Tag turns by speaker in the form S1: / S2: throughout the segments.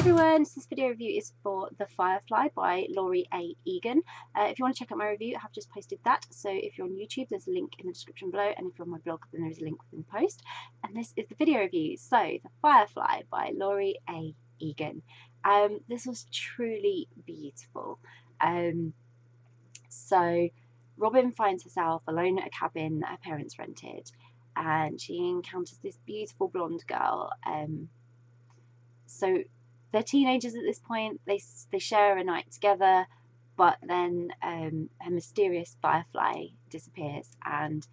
S1: everyone, this video review is for The Firefly by Laury Egan. If you want to check out my review, I have just posted that. So if you're on YouTube, there's a link in the description below, and if you're on my blog, then there's a link within the post. And this is the video review. So The Firefly by Laury Egan. This was truly beautiful. So Robin finds herself alone at a cabin that her parents rented, and she encounters this beautiful blonde girl. So they're teenagers at this point. They share a night together, but then her mysterious Firefly disappears, and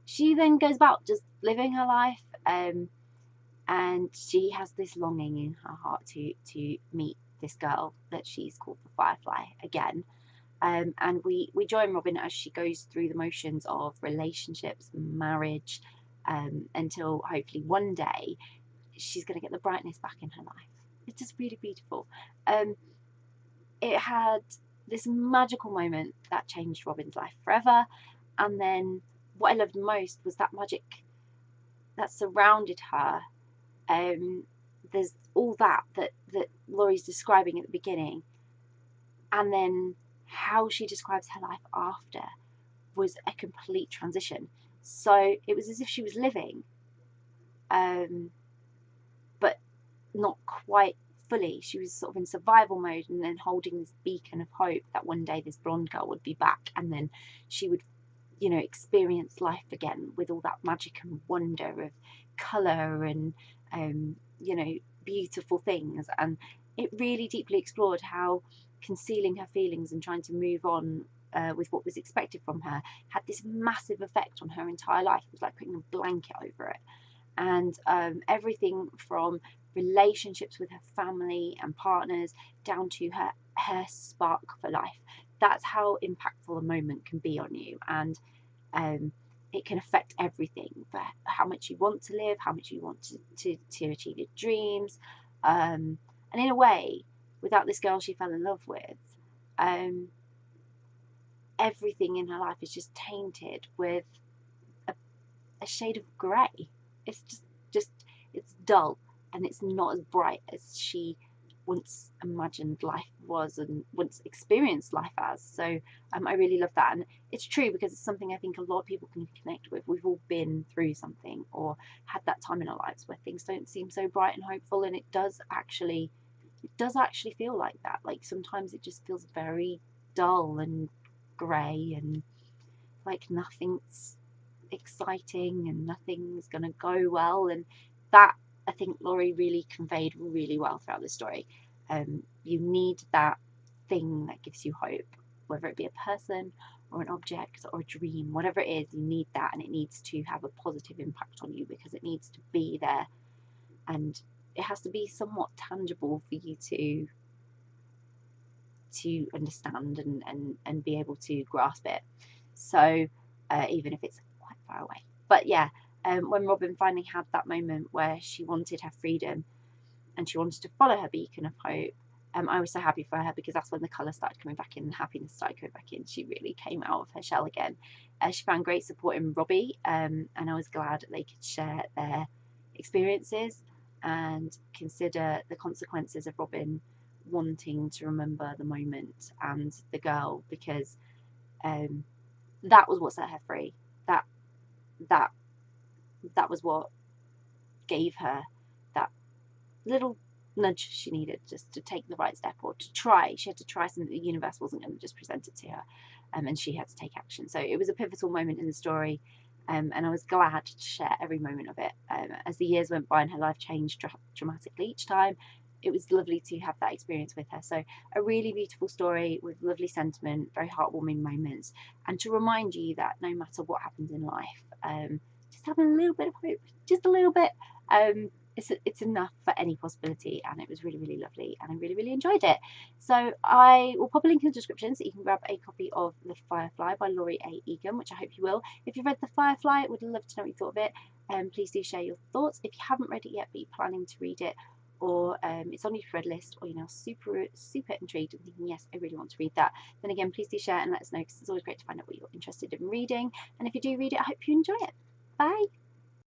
S1: she then goes about just living her life, and she has this longing in her heart to meet this girl that she's called the Firefly again. And we join Robin as she goes through the motions of relationships, marriage, until hopefully one day she's going to get the brightness back in her life. It's just really beautiful. It had this magical moment that changed Robin's life forever, and then what I loved most was that magic that surrounded her. There's all that Laury's describing at the beginning, and then how she describes her life after was a complete transition. So it was as if she was living, but not quite fully. She was sort of in survival mode, and then holding this beacon of hope that one day this blonde girl would be back, and then she would, experience life again with all that magic and wonder of colour and, beautiful things. And it really deeply explored how concealing her feelings and trying to move on with what was expected from her had this massive effect on her entire life. It was like putting a blanket over it. And everything from relationships with her family and partners down to her spark for life. That's how impactful a moment can be on you, and it can affect everything, for how much you want to live, how much you want to achieve your dreams. And in a way, without this girl she fell in love with, everything in her life is just tainted with a shade of grey. It's just it's dull, and it's not as bright as she once imagined life was and once experienced life as. So I really love that, and it's true because it's something I think a lot of people can connect with. We've all been through something or had that time in our lives where things don't seem so bright and hopeful, and it does actually feel like that. Like sometimes it just feels very dull and grey, and like nothing's exciting and nothing's gonna go well. And that, I think, Laury really conveyed really well throughout the story. You need that thing that gives you hope, whether it be a person or an object or a dream, whatever it is, you need that, and it needs to have a positive impact on you because it needs to be there, and it has to be somewhat tangible for you to understand and be able to grasp it. So even if it's quite far away. But yeah, when Robin finally had that moment where she wanted her freedom and she wanted to follow her beacon of hope, I was so happy for her, because that's when the colour started coming back in and happiness started coming back in. She really came out of her shell again. She found great support in Robbie, and I was glad that they could share their experiences and consider the consequences of Robin wanting to remember the moment and the girl, because that was what set her free. That was what gave her that little nudge she needed just to take the right step, or to try. She had to try something. The universe wasn't going to just present it to her, and she had to take action. So it was a pivotal moment in the story, and I was glad to share every moment of it. As the years went by and her life changed dramatically each time, it was lovely to have that experience with her. So a really beautiful story with lovely sentiment, very heartwarming moments, and to remind you that no matter what happens in life, just having a little bit of hope, just a little bit, it's enough for any possibility. And it was really, really lovely, and I really, really enjoyed it. So I will pop a link in the description so you can grab a copy of The Firefly by Laury Egan, which I hope you will. If you've read The Firefly, I would love to know what you thought of it. Please do share your thoughts. If you haven't read it yet but you're planning to read it, or it's on your read list, or you're now super intrigued and thinking, yes, I really want to read that, then again, please do share and let us know, because it's always great to find out what you're interested in reading. And if you do read it, I hope you enjoy it. Bye.